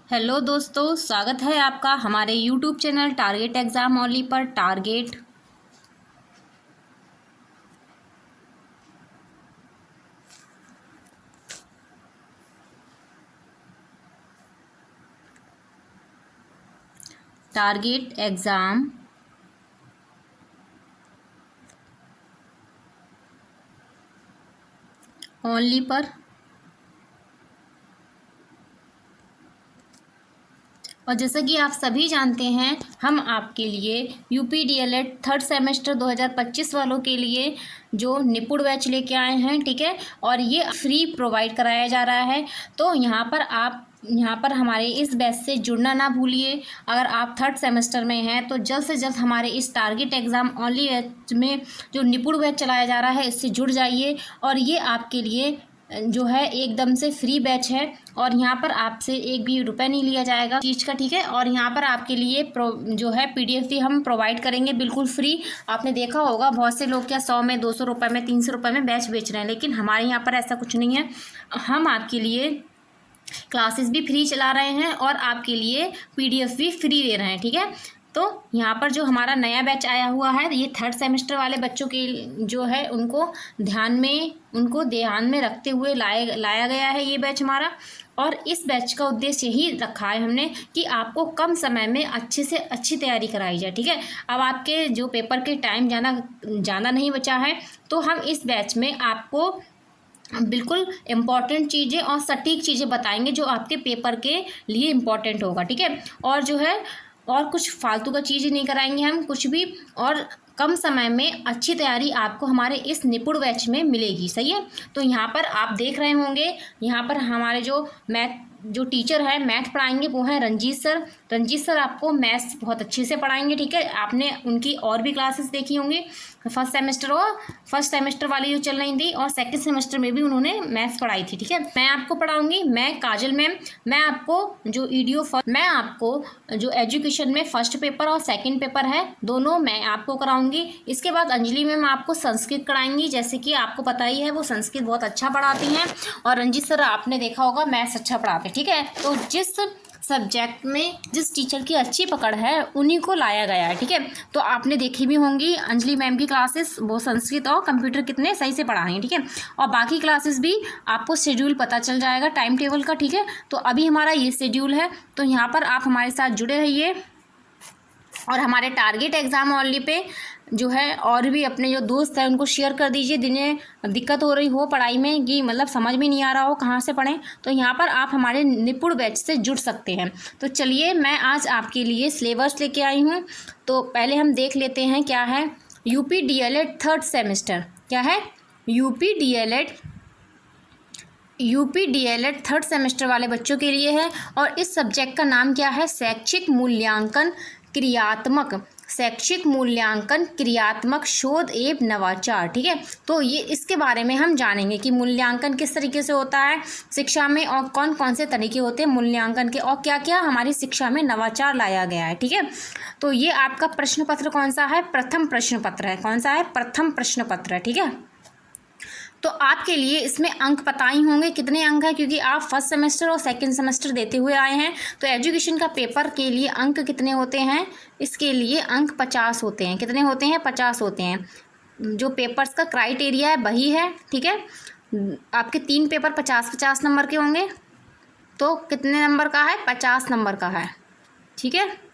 Hello दोस्तों, स्वागत है आपका हमारे YouTube channel target exam only पर। टारगेट एग्ज़ाम ओनली पर। और जैसा कि आप सभी जानते हैं, हम आपके लिए यूपी डीएलएड थर्ड सेमेस्टर 2025 वालों के लिए जो निपुण बैच लेके आए हैं, ठीक है। और ये फ्री प्रोवाइड कराया जा रहा है। तो यहाँ पर हमारे इस बैच से जुड़ना ना भूलिए। अगर आप थर्ड सेमेस्टर में हैं तो जल्द से जल्द हमारे इस टारगेट एग्ज़ाम ओनली बैच में जो निपुण बैच चलाया जा रहा है, इससे जुड़ जाइए। और ये आपके लिए जो है एकदम से फ्री बैच है और यहाँ पर आपसे एक भी रुपए नहीं लिया जाएगा चीज़ का, ठीक है। और यहाँ पर आपके लिए जो है पीडीएफ भी हम प्रोवाइड करेंगे बिल्कुल फ्री। आपने देखा होगा बहुत से लोग क्या 100 में, 200 रुपये में, 300 रुपये में बैच बेच रहे हैं, लेकिन हमारे यहाँ पर ऐसा कुछ नहीं है। हम आपके लिए क्लासेस भी फ्री चला रहे हैं और आपके लिए पीडीएफ भी फ्री दे रहे हैं, ठीक है। तो यहाँ पर जो हमारा नया बैच आया हुआ है, ये थर्ड सेमेस्टर वाले बच्चों के जो है उनको ध्यान में रखते हुए लाया गया है ये बैच हमारा। और इस बैच का उद्देश्य यही रखा है हमने कि आपको कम समय में अच्छे से अच्छी तैयारी कराई जाए, ठीक है। अब आपके जो पेपर के टाइम ज़्यादा नहीं बचा है, तो हम इस बैच में आपको बिल्कुल इम्पॉर्टेंट चीज़ें और सटीक चीज़ें बताएंगे जो आपके पेपर के लिए इम्पॉर्टेंट होगा, ठीक है। और जो है और कुछ फालतू का चीज़ नहीं कराएंगे हम कुछ भी। और कम समय में अच्छी तैयारी आपको हमारे इस निपुण बैच में मिलेगी, सही है। तो यहाँ पर आप देख रहे होंगे, यहाँ पर हमारे जो टीचर है मैथ पढ़ाएंगे वो हैं रंजीत सर। रंजीत सर आपको मैथ्स बहुत अच्छे से पढ़ाएंगे, ठीक है। आपने उनकी और भी क्लासेस देखी होंगी, फर्स्ट सेमेस्टर वाली जो चल रही थी और सेकंड सेमेस्टर में भी उन्होंने मैथ्स पढ़ाई थी, ठीक है। मैं आपको पढ़ाऊंगी, मैं काजल मैम। मैं आपको जो एजुकेशन में फर्स्ट पेपर और सेकंड पेपर है दोनों मैं आपको कराऊंगी। इसके बाद अंजलि मैम आपको संस्कृत कराएंगी, जैसे कि आपको पता ही है वो संस्कृत बहुत अच्छा पढ़ाती हैं। और रंजीत सर आपने देखा होगा मैथ्स अच्छा पढ़ाते हैं, ठीक है। तो जिस सब्जेक्ट में जिस टीचर की अच्छी पकड़ है उन्हीं को लाया गया है, ठीक है। तो आपने देखी भी होंगी अंजलि मैम की क्लासेस, वो संस्कृत और कंप्यूटर कितने सही से पढ़ाएंगे, ठीक है। और बाकी क्लासेस भी आपको शेड्यूल पता चल जाएगा टाइम टेबल का, ठीक है। तो अभी हमारा ये शेड्यूल है, तो यहाँ पर आप हमारे साथ जुड़े रहिए। और हमारे टारगेट एग्ज़ाम ओनली पे जो है और भी अपने जो दोस्त हैं उनको शेयर कर दीजिए जिन्हें दिक्कत हो रही हो पढ़ाई में, कि मतलब समझ में नहीं आ रहा हो कहाँ से पढ़ें, तो यहाँ पर आप हमारे निपुण बैच से जुड़ सकते हैं। तो चलिए मैं आज आपके लिए सिलेबस लेके आई हूँ। तो पहले हम देख लेते हैं क्या है यूपी डीएलएड थर्ड सेमेस्टर। क्या है यूपी डीएलएड थर्ड सेमेस्टर वाले बच्चों के लिए है। और इस सब्जेक्ट का नाम क्या है, शैक्षिक मूल्यांकन क्रियात्मक शोध एवं नवाचार, ठीक है। तो ये इसके बारे में हम जानेंगे कि मूल्यांकन किस तरीके से होता है शिक्षा में, और कौन कौन से तरीके होते हैं मूल्यांकन के, और क्या क्या हमारी शिक्षा में नवाचार लाया गया है, ठीक है। तो ये आपका प्रश्न पत्र कौन सा है, प्रथम प्रश्न पत्र है। कौन सा है, प्रथम प्रश्न पत्र है, ठीक है। तो आपके लिए इसमें अंक पता ही होंगे कितने अंक हैं, क्योंकि आप फर्स्ट सेमेस्टर और सेकंड सेमेस्टर देते हुए आए हैं। तो एजुकेशन का पेपर के लिए अंक कितने होते हैं, इसके लिए अंक 50 होते हैं। कितने होते हैं, 50 होते हैं। जो पेपर्स का क्राइटेरिया है वही है, ठीक है। आपके 3 पेपर 50-50 नंबर के होंगे, तो कितने नंबर का है, 50 नंबर का है, ठीक है।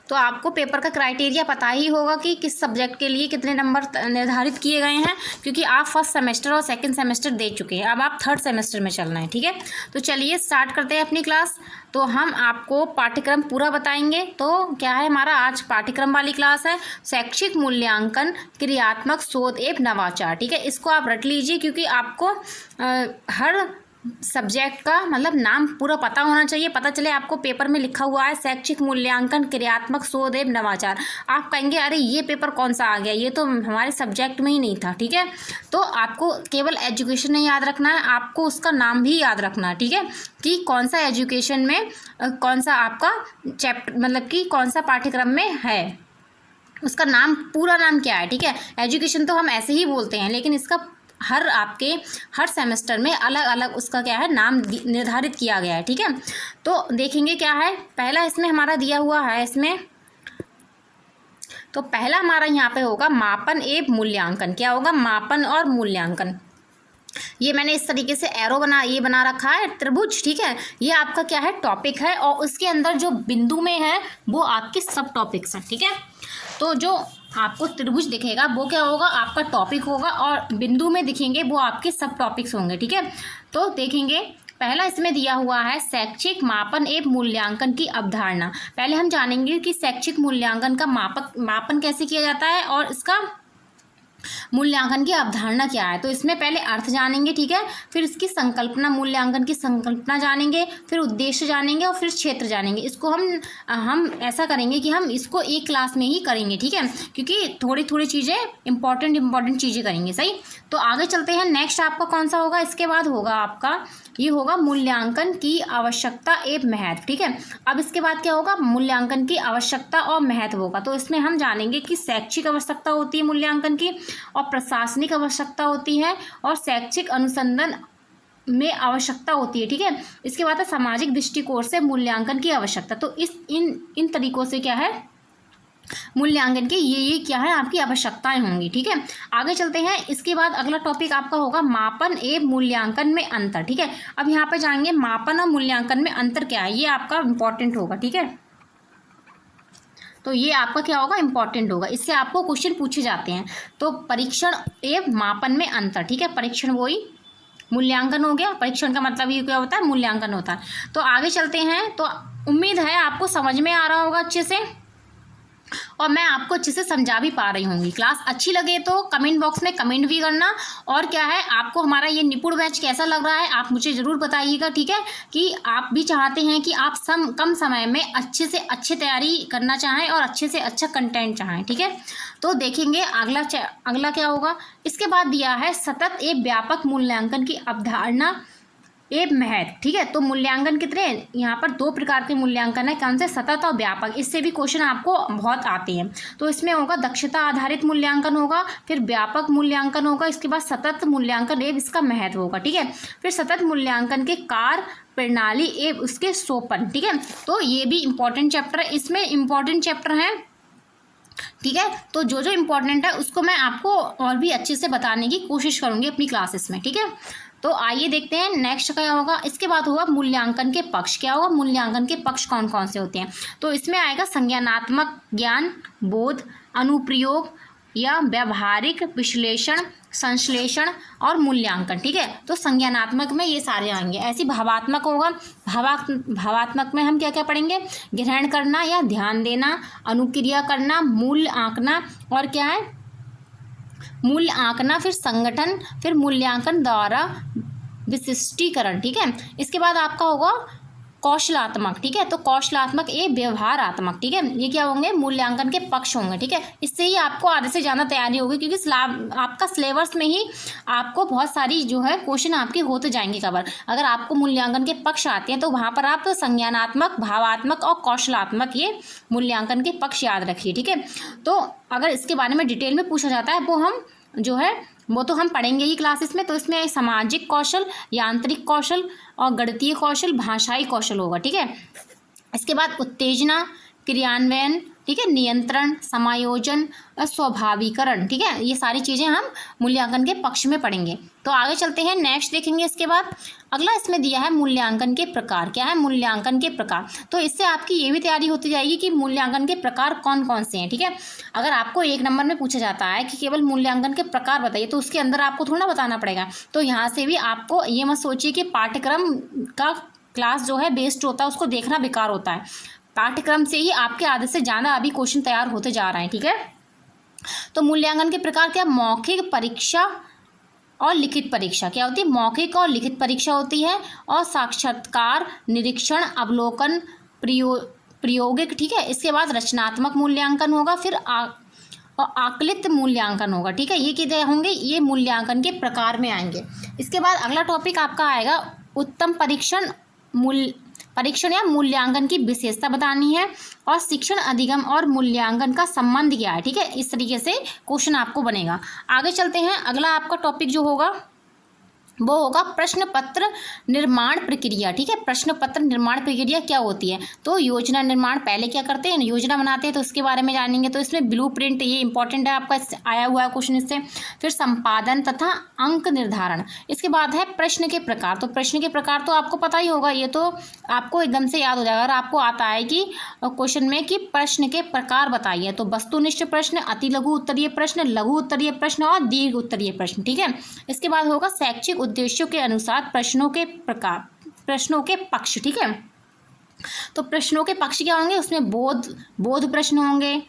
तो आपको पेपर का क्राइटेरिया पता ही होगा कि किस सब्जेक्ट के लिए कितने नंबर निर्धारित किए गए हैं, क्योंकि आप फर्स्ट सेमेस्टर और सेकंड सेमेस्टर दे चुके हैं, अब आप थर्ड सेमेस्टर में चलना है, ठीक है। तो चलिए स्टार्ट करते हैं अपनी क्लास। तो हम आपको पाठ्यक्रम पूरा बताएंगे। तो क्या है हमारा आज पाठ्यक्रम वाली क्लास है, शैक्षिक मूल्यांकन क्रियात्मक शोध एवं नवाचार, ठीक है। इसको आप रट लीजिए, क्योंकि आपको हर सब्जेक्ट का मतलब नाम पूरा पता होना चाहिए। पता चले आपको पेपर में लिखा हुआ है शैक्षिक मूल्यांकन क्रियात्मक शोध एवं नवाचार, आप कहेंगे अरे ये पेपर कौन सा आ गया, ये तो हमारे सब्जेक्ट में ही नहीं था, ठीक है। तो आपको केवल एजुकेशन नहीं याद रखना है, आपको उसका नाम भी याद रखना है, ठीक है, कि कौन सा एजुकेशन में कौन सा आपका चैप्टर मतलब कि कौन सा पाठ्यक्रम में है, उसका नाम पूरा नाम क्या है, ठीक है। एजुकेशन तो हम ऐसे ही बोलते हैं, लेकिन इसका हर सेमेस्टर में अलग अलग उसका क्या है नाम निर्धारित किया गया है, ठीक है। तो देखेंगे क्या है, पहला इसमें हमारा दिया हुआ है इसमें, तो पहला हमारा यहाँ पे होगा मापन एवं मूल्यांकन। क्या होगा, मापन और मूल्यांकन। ये मैंने इस तरीके से एरो बना रखा है त्रिभुज, ठीक है। ये आपका क्या है टॉपिक है, और उसके अंदर जो बिंदु में है वो आपके सब टॉपिक्स हैं, ठीक है। तो जो आपको त्रिभुज दिखेगा वो क्या होगा, आपका टॉपिक होगा, और बिंदु में दिखेंगे वो आपके सब टॉपिक्स होंगे, ठीक है। तो देखेंगे पहला इसमें दिया हुआ है शैक्षिक मापन एवं मूल्यांकन की अवधारणा। पहले हम जानेंगे कि शैक्षिक मूल्यांकन का मापन कैसे किया जाता है और इसका मूल्यांकन की अवधारणा क्या है। तो इसमें पहले अर्थ जानेंगे, ठीक है, फिर इसकी संकल्पना, मूल्यांकन की संकल्पना जानेंगे, फिर उद्देश्य जानेंगे और फिर क्षेत्र जानेंगे। इसको हम ऐसा करेंगे कि हम इसको एक क्लास में ही करेंगे, ठीक है, क्योंकि थोड़ी थोड़ी चीज़ें इंपॉर्टेंट चीज़ें करेंगे, सही। तो आगे चलते हैं, नेक्स्ट आपका कौन सा होगा, इसके बाद होगा आपका ये होगा मूल्यांकन की आवश्यकता एवं महत्व, ठीक है। अब इसके बाद क्या होगा, मूल्यांकन की आवश्यकता और महत्व होगा। तो इसमें हम जानेंगे कि शैक्षिक आवश्यकता होती है मूल्यांकन की, और प्रशासनिक आवश्यकता होती है, और शैक्षिक अनुसंधान में आवश्यकता होती है, ठीक है। इसके बाद है सामाजिक दृष्टिकोण से मूल्यांकन की आवश्यकता। तो इन तरीकों से क्या है मूल्यांकन की ये क्या है आपकी आवश्यकताएं होंगी, ठीक है। आगे चलते हैं, इसके बाद अगला टॉपिक आपका होगा मापन एवं मूल्यांकन में अंतर, ठीक है। अब यहाँ पे जाएंगे मापन और मूल्यांकन में अंतर क्या है, ये आपका इंपॉर्टेंट होगा, ठीक है। तो ये आपका क्या होगा, इंपॉर्टेंट होगा, इससे आपको क्वेश्चन पूछे जाते हैं। तो परीक्षण एवं मापन में अंतर, ठीक है। परीक्षण वही मूल्यांकन हो गया, परीक्षण का मतलब ये क्या होता है, मूल्यांकन होता है। तो आगे चलते हैं, तो उम्मीद है आपको समझ में आ रहा होगा अच्छे से, और मैं आपको अच्छे से समझा भी पा रही होंगी। क्लास अच्छी लगे तो कमेंट बॉक्स में कमेंट भी करना, और क्या है आपको हमारा ये निपुण बैच कैसा लग रहा है आप मुझे ज़रूर बताइएगा, ठीक है। कि आप भी चाहते हैं कि आप कम समय में अच्छे से अच्छी तैयारी करना चाहें और अच्छे से अच्छा कंटेंट चाहें, ठीक है। तो देखेंगे अगला क्या होगा, इसके बाद दिया है सतत एवं व्यापक मूल्यांकन की अवधारणा एवं महत्व, ठीक है। तो मूल्यांकन कितने यहाँ पर 2 प्रकार के मूल्यांकन है, कौन से, सतत और व्यापक। इससे भी क्वेश्चन आपको बहुत आते हैं। तो इसमें होगा दक्षता आधारित मूल्यांकन होगा, फिर व्यापक मूल्यांकन होगा, इसके बाद सतत मूल्यांकन एवं इसका महत्व होगा, ठीक है। फिर सतत मूल्यांकन के कार्य प्रणाली एवं उसके सोपान, ठीक है। तो ये भी इंपॉर्टेंट चैप्टर है, इसमें इंपॉर्टेंट चैप्टर है, ठीक है। तो जो जो इम्पोर्टेंट है उसको मैं आपको और भी अच्छे से बताने की कोशिश करूँगी अपनी क्लासेस में, ठीक है। तो आइए देखते हैं नेक्स्ट क्या होगा, इसके बाद होगा मूल्यांकन के पक्ष। क्या होगा, मूल्यांकन के पक्ष कौन कौन से होते हैं। तो इसमें आएगा संज्ञानात्मक ज्ञान, बोध, अनुप्रयोग या व्यावहारिक विश्लेषण, संश्लेषण और मूल्यांकन, ठीक है। तो संज्ञानात्मक में ये सारे आएंगे। ऐसी भावात्मक होगा, भावात्मक में हम क्या क्या पढ़ेंगे, ग्रहण करना या ध्यान देना, अनुक्रिया करना, मूल्य आंकना, और क्या है मूल्य आंकना, फिर संगठन, फिर मूल्यांकन द्वारा विशिष्टीकरण, ठीक है। इसके बाद आपका होगा कौशलात्मक, ठीक है। तो कौशलात्मक व्यवहारात्मक, ठीक है। ये क्या होंगे, मूल्यांकन के पक्ष होंगे, ठीक है। इससे ही आपको आधे से ज़्यादा तैयारी होगी, क्योंकि आपका सिलेबस में ही आपको बहुत सारी जो है क्वेश्चन आपके होते जाएंगे कवर। अगर आपको मूल्यांकन के पक्ष आते हैं तो वहाँ पर आप संज्ञानात्मक, भावात्मक और कौशलात्मक ये मूल्यांकन के पक्ष याद रखिए, ठीक है। तो अगर इसके बारे में डिटेल में पूछा जाता है वो हम जो है वो तो हम पढ़ेंगे ही क्लासेस में। तो इसमें सामाजिक कौशल, यांत्रिक कौशल और गणितीय कौशल, भाषाई कौशल होगा, ठीक है। इसके बाद उत्तेजना, क्रियान्वयन, ठीक है, नियंत्रण, समायोजन और स्वाभाविकरण, ठीक है। ये सारी चीज़ें हम मूल्यांकन के पक्ष में पढ़ेंगे। तो आगे चलते हैं, नेक्स्ट देखेंगे। इसके बाद अगला इसमें दिया है मूल्यांकन के प्रकार। क्या है, मूल्यांकन के प्रकार। तो इससे आपकी ये भी तैयारी होती जाएगी कि मूल्यांकन के प्रकार कौन कौन से हैं, ठीक है। अगर आपको 1 नंबर में पूछा जाता है कि केवल मूल्यांकन के प्रकार बताइए, तो उसके अंदर आपको थोड़ा बताना पड़ेगा। तो यहाँ से भी आपको ये मत सोचिए कि पाठ्यक्रम का क्लास जो है बेस्ड होता है उसको देखना बेकार होता है। पाठ्यक्रम से ही आपके आधे से ज़्यादा अभी क्वेश्चन तैयार होते जा रहे हैं, ठीक है। तो मूल्यांकन के प्रकार क्या, मौखिक परीक्षा और लिखित परीक्षा। क्या होती है, मौखिक और लिखित परीक्षा होती है, और साक्षात्कार, निरीक्षण, अवलोकन, प्रयोगिक, ठीक है। इसके बाद रचनात्मक मूल्यांकन होगा, फिर और आकलित मूल्यांकन होगा, ठीक है। ये कितने होंगे, ये मूल्यांकन के प्रकार में आएंगे। इसके बाद अगला टॉपिक आपका आएगा उत्तम परीक्षण परीक्षण या मूल्यांकन की विशेषता बतानी है, और शिक्षण अधिगम और मूल्यांकन का संबंध क्या है। ठीक है, इस तरीके से क्वेश्चन आपको बनेगा। आगे चलते हैं, अगला आपका टॉपिक जो होगा वो होगा प्रश्न पत्र निर्माण प्रक्रिया। ठीक है, प्रश्न पत्र निर्माण प्रक्रिया क्या होती है। तो योजना निर्माण, पहले क्या करते हैं, योजना बनाते हैं, तो उसके बारे में जानेंगे। तो इसमें ब्लूप्रिंट, ये इंपॉर्टेंट है, आपका आया हुआ है क्वेश्चन इससे। फिर संपादन तथा अंक निर्धारण। इसके बाद है प्रश्न के प्रकार। तो प्रश्न के प्रकार तो आपको पता ही होगा, ये तो आपको एकदम से याद हो जाएगा। अगर आपको आता है कि क्वेश्चन में कि प्रश्न के प्रकार बताइए, तो वस्तुनिष्ठ प्रश्न, अति लघु उत्तरीय प्रश्न, लघु उत्तरीय प्रश्न और दीर्घ उत्तरीय प्रश्न। ठीक है, इसके बाद होगा शैक्षिक उद्देश्यों के अनुसार प्रश्नों के प्रकार, प्रश्नों के पक्ष। ठीक है, तो प्रश्नों के पक्ष क्या होंगे, उसमें बोध प्रश्न होंगे।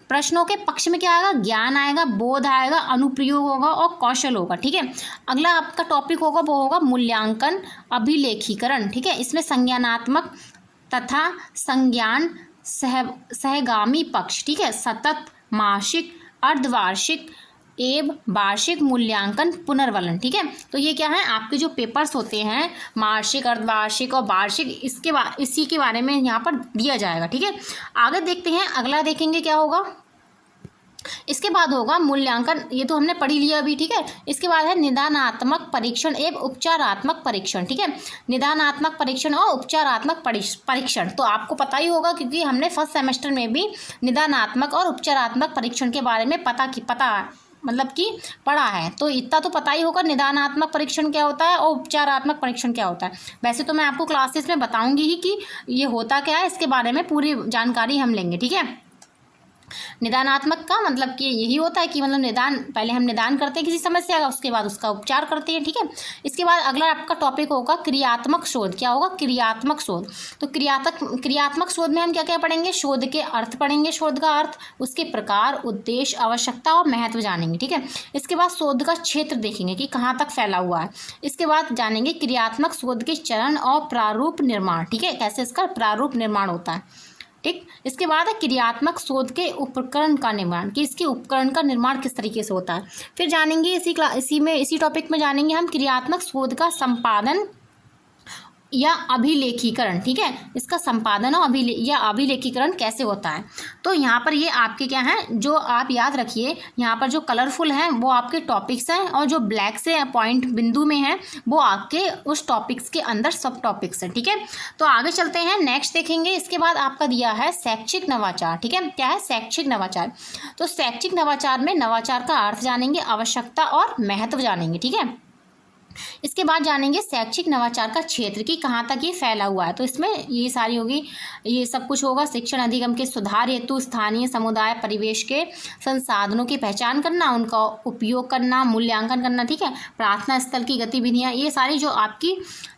प्रश्नों के पक्ष में क्या आएगा, ज्ञान आएगा, बोध आएगा, अनुप्रयोग होगा और कौशल होगा। ठीक है, अगला आपका टॉपिक होगा वो होगा मूल्यांकन अभिलेखीकरण। ठीक है, इसमें संज्ञानात्मक तथा संज्ञान सहगामी पक्ष। ठीक है, सतत, मासिक, अर्धवार्षिक एवं वार्षिक मूल्यांकन पुनर्वलन। ठीक है, तो ये क्या है, आपके जो पेपर्स होते हैं मासिक, अर्धवार्षिक और वार्षिक, इसी के बारे में यहाँ पर दिया जाएगा। ठीक है, आगे देखते हैं, अगला देखेंगे क्या होगा। इसके बाद होगा मूल्यांकन, ये तो हमने पढ़ी लिया अभी। ठीक है, इसके बाद है निदानात्मक परीक्षण एवं उपचारात्मक परीक्षण। ठीक है, निदानात्मक परीक्षण और उपचारात्मक परीक्षण तो आपको पता ही होगा, क्योंकि हमने फर्स्ट सेमेस्टर में भी निदानात्मक और उपचारात्मक परीक्षण के बारे में मतलब कि पढ़ा है। तो इतना तो पता ही होगा निदानात्मक परीक्षण क्या होता है और उपचारात्मक परीक्षण क्या होता है। वैसे तो मैं आपको क्लासेस में बताऊंगी ही कि ये होता क्या है, इसके बारे में पूरी जानकारी हम लेंगे। ठीक है, निदानात्मक का मतलब कि यही होता है कि मतलब पहले हम निदान करते हैं किसी समस्या का, उसके बाद उसका उपचार करते हैं। ठीक है, इसके बाद अगला आपका टॉपिक होगा क्रियात्मक शोध। क्या होगा, क्रियात्मक शोध। तो क्रियात्मक शोध में हम क्या क्या पढ़ेंगे, शोध के अर्थ पढ़ेंगे, शोध का अर्थ, उसके प्रकार, उद्देश्य, आवश्यकता और महत्व जानेंगे। ठीक है, इसके बाद शोध का क्षेत्र देखेंगे कि कहाँ तक फैला हुआ है। इसके बाद जानेंगे क्रियात्मक शोध के चरण और प्रारूप निर्माण। ठीक है, कैसे इसका प्रारूप निर्माण होता है। ठीक, इसके बाद है क्रियात्मक शोध के उपकरण का निर्माण, कि इसके उपकरण का निर्माण किस तरीके से होता है। फिर जानेंगे इसी टॉपिक में जानेंगे हम क्रियात्मक शोध का संपादन या अभिलेखीकरण। ठीक है, इसका संपादन और अभिलेखीकरण कैसे होता है। तो यहाँ पर ये आपके क्या हैं, जो आप याद रखिए, यहाँ पर जो कलरफुल हैं वो आपके टॉपिक्स हैं, और जो ब्लैक से पॉइंट बिंदु में है वो आपके उस टॉपिक्स के अंदर सब टॉपिक्स हैं। ठीक है, तो आगे चलते हैं, नेक्स्ट देखेंगे। इसके बाद आपका दिया है शैक्षिक नवाचार। ठीक है, क्या है, शैक्षिक नवाचार। तो शैक्षिक नवाचार में नवाचार का अर्थ जानेंगे, आवश्यकता और महत्व जानेंगे। ठीक है, इसके बाद जानेंगे शैक्षिक नवाचार का क्षेत्र की कहाँ तक ये फैला हुआ है। तो इसमें ये सारी होगी, ये सब कुछ होगा। शिक्षण अधिगम के सुधार हेतु स्थानीय समुदाय परिवेश के संसाधनों की पहचान करना, उनका उपयोग करना, मूल्यांकन करना। ठीक है, प्रार्थना स्थल की गतिविधियाँ, ये सारी जो आपकी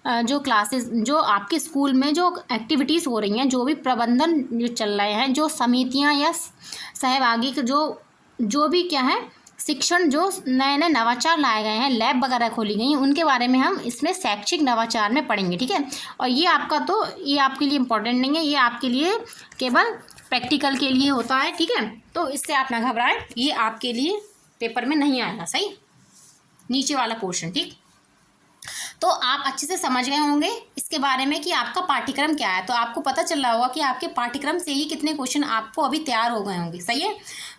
जो क्लासेस, जो आपके स्कूल में जो एक्टिविटीज़ हो रही हैं, जो भी प्रबंधन जो चल रहे हैं, जो समितियाँ या सहभागी जो भी क्या है शिक्षण, जो नए नए नवाचार लाए गए हैं, लैब वगैरह खोली गई हैं, उनके बारे में हम इसमें शैक्षिक नवाचार में पढ़ेंगे। ठीक है, और ये आपके लिए इम्पोर्टेंट नहीं है, ये आपके लिए केवल प्रैक्टिकल के लिए होता है। ठीक है, तो इससे आप ना घबराएं, ये आपके लिए पेपर में नहीं आएगा। सही, नीचे वाला पोर्शन। ठीक, तो आप अच्छे से समझ गए होंगे इसके बारे में कि आपका पाठ्यक्रम क्या है। तो आपको पता चल रहा होगा कि आपके पाठ्यक्रम से ही कितने क्वेश्चन आपको अभी तैयार हो गए होंगे। सही है,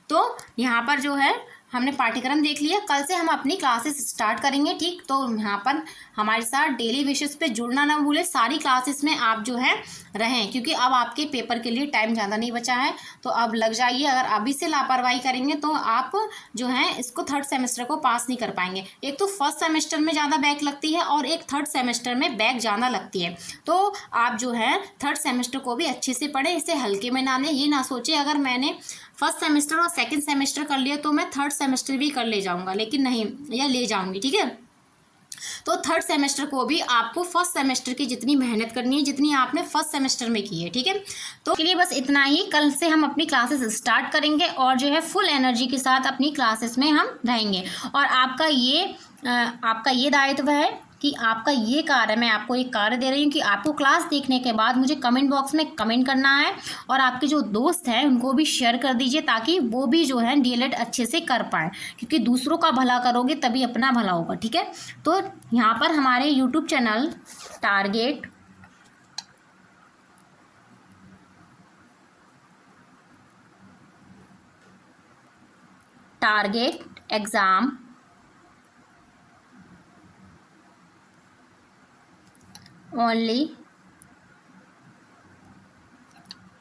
तो यहाँ पर जो है हमने पाठ्यक्रम देख लिया। कल से हम अपनी क्लासेस स्टार्ट करेंगे। ठीक, तो यहाँ पर हमारे साथ डेली बेसिस पे जुड़ना ना भूलें, सारी क्लासेस में आप जो है रहें, क्योंकि अब आपके पेपर के लिए टाइम ज़्यादा नहीं बचा है। तो अब लग जाइए, अगर अभी से लापरवाही करेंगे तो आप जो है इसको थर्ड सेमेस्टर को पास नहीं कर पाएंगे। एक तो फर्स्ट सेमेस्टर में ज़्यादा बैक लगती है और एक थर्ड सेमेस्टर में बैक ज़्यादा लगती है। तो आप जो है थर्ड सेमेस्टर को भी अच्छे से पढ़ें, इसे हल्के में ना लें। ये ना सोचें अगर मैंने फर्स्ट सेमेस्टर और सेकंड सेमेस्टर कर लिया तो मैं थर्ड सेमेस्टर भी कर ले जाऊंगा, लेकिन नहीं, या ले जाऊंगी। ठीक है, तो थर्ड सेमेस्टर को भी आपको फर्स्ट सेमेस्टर की जितनी मेहनत करनी है, जितनी आपने फर्स्ट सेमेस्टर में की है। ठीक है, तो के लिए बस इतना ही। कल से हम अपनी क्लासेस स्टार्ट करेंगे और जो है फुल एनर्जी के साथ अपनी क्लासेस में हम रहेंगे। और आपका ये दायित्व है कि आपका ये कार्य, मैं आपको एक कार्य दे रही हूँ कि आपको क्लास देखने के बाद मुझे कमेंट बॉक्स में कमेंट करना है, और आपके जो दोस्त हैं उनको भी शेयर कर दीजिए, ताकि वो भी जो है डीएलएड अच्छे से कर पाएँ, क्योंकि दूसरों का भला करोगे तभी अपना भला होगा। ठीक है, तो यहाँ पर हमारे YouTube channel target target exam only,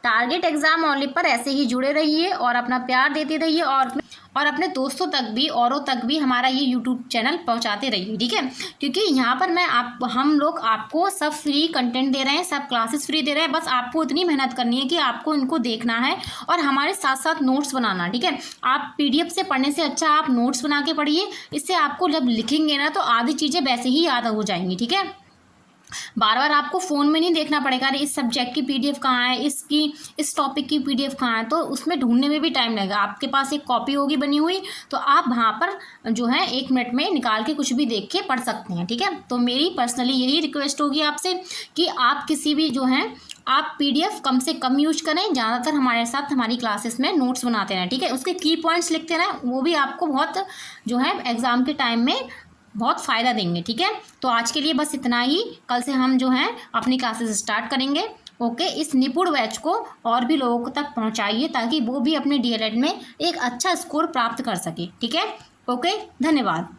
target exam only पर ऐसे ही जुड़े रहिए और अपना प्यार देते रहिए और अपने दोस्तों तक भी, औरों तक भी हमारा ये यूट्यूब चैनल पहुंचाते रहिए, ठीक है। क्योंकि यहाँ पर हम लोग आपको सब फ्री कंटेंट दे रहे हैं, सब क्लासेस फ्री दे रहे हैं। बस आपको इतनी मेहनत करनी है कि आपको इनको देखना है और हमारे साथ साथ नोट्स बनाना, ठीक है। आप PDF से पढ़ने से अच्छा आप नोट्स बना के पढ़िए। इससे आपको जब लिखेंगे ना तो आधी चीज़ें वैसे ही याद हो जाएंगी, ठीक है। बार बार आपको फ़ोन में नहीं देखना पड़ेगा, अरे इस सब्जेक्ट की PDF कहाँ है, इस टॉपिक की PDF कहाँ है, तो उसमें ढूंढने में भी टाइम लगेगा। आपके पास एक कॉपी होगी बनी हुई, तो आप वहाँ पर जो है 1 मिनट में निकाल के कुछ भी देख के पढ़ सकते हैं, ठीक है। तो मेरी पर्सनली यही रिक्वेस्ट होगी आपसे कि आप किसी भी जो है आप PDF कम से कम यूज करें, ज़्यादातर हमारे साथ हमारी क्लासेस में नोट्स बनाते रहें, ठीक है। उसके की पॉइंट्स लिखते रहें, वो भी आपको बहुत जो है एग्ज़ाम के टाइम में बहुत फ़ायदा देंगे, ठीक है। तो आज के लिए बस इतना ही। कल से हम जो है अपनी क्लासेस स्टार्ट करेंगे। ओके, इस निपुण बैच को और भी लोगों तक पहुंचाइए ताकि वो भी अपने DLED में एक अच्छा स्कोर प्राप्त कर सके, ठीक है। ओके, धन्यवाद।